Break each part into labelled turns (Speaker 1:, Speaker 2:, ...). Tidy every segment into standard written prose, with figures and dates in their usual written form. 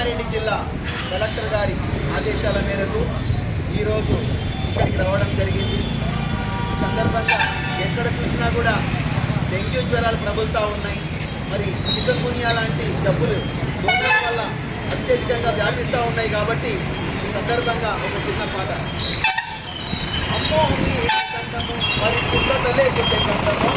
Speaker 1: రంగారెడ్డి జిల్లా కలెక్టర్ గారి ఆదేశాల మేరకు ఈరోజు ఇక్కడికి రావడం జరిగింది. ఈ సందర్భంగా ఎక్కడ చూసినా కూడా డెంగ్యూ జ్వరాలు ప్రబలుతూ ఉన్నాయి. మరి చికెన్ గున్యా లాంటి జబ్బులు దోమల వల్ల అత్యధికంగా వ్యాపిస్తూ ఉన్నాయి. కాబట్టి ఈ సందర్భంగా ఒక చిన్న పాట. అమ్మో మరి శుభ్రత లేకుంటే కంటమో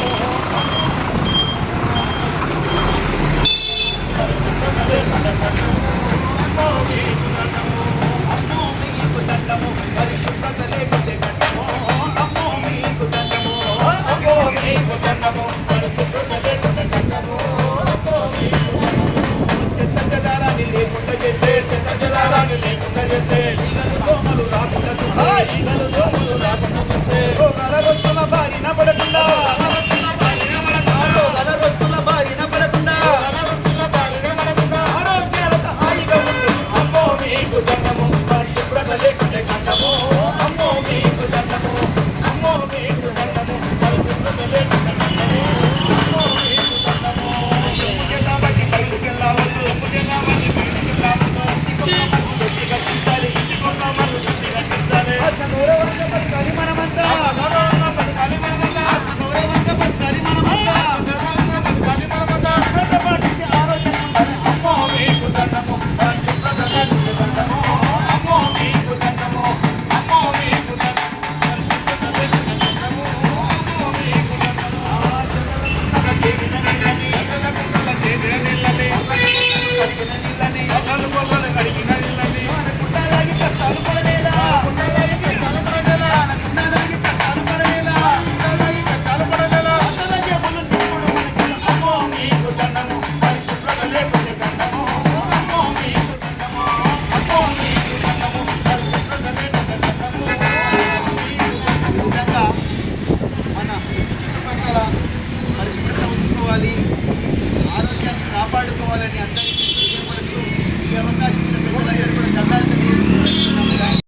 Speaker 1: ఆరోగ్యాన్ని కాపాడుకోవాలని అందరికీ తెలియజేస్తూ ఈ అవకాశం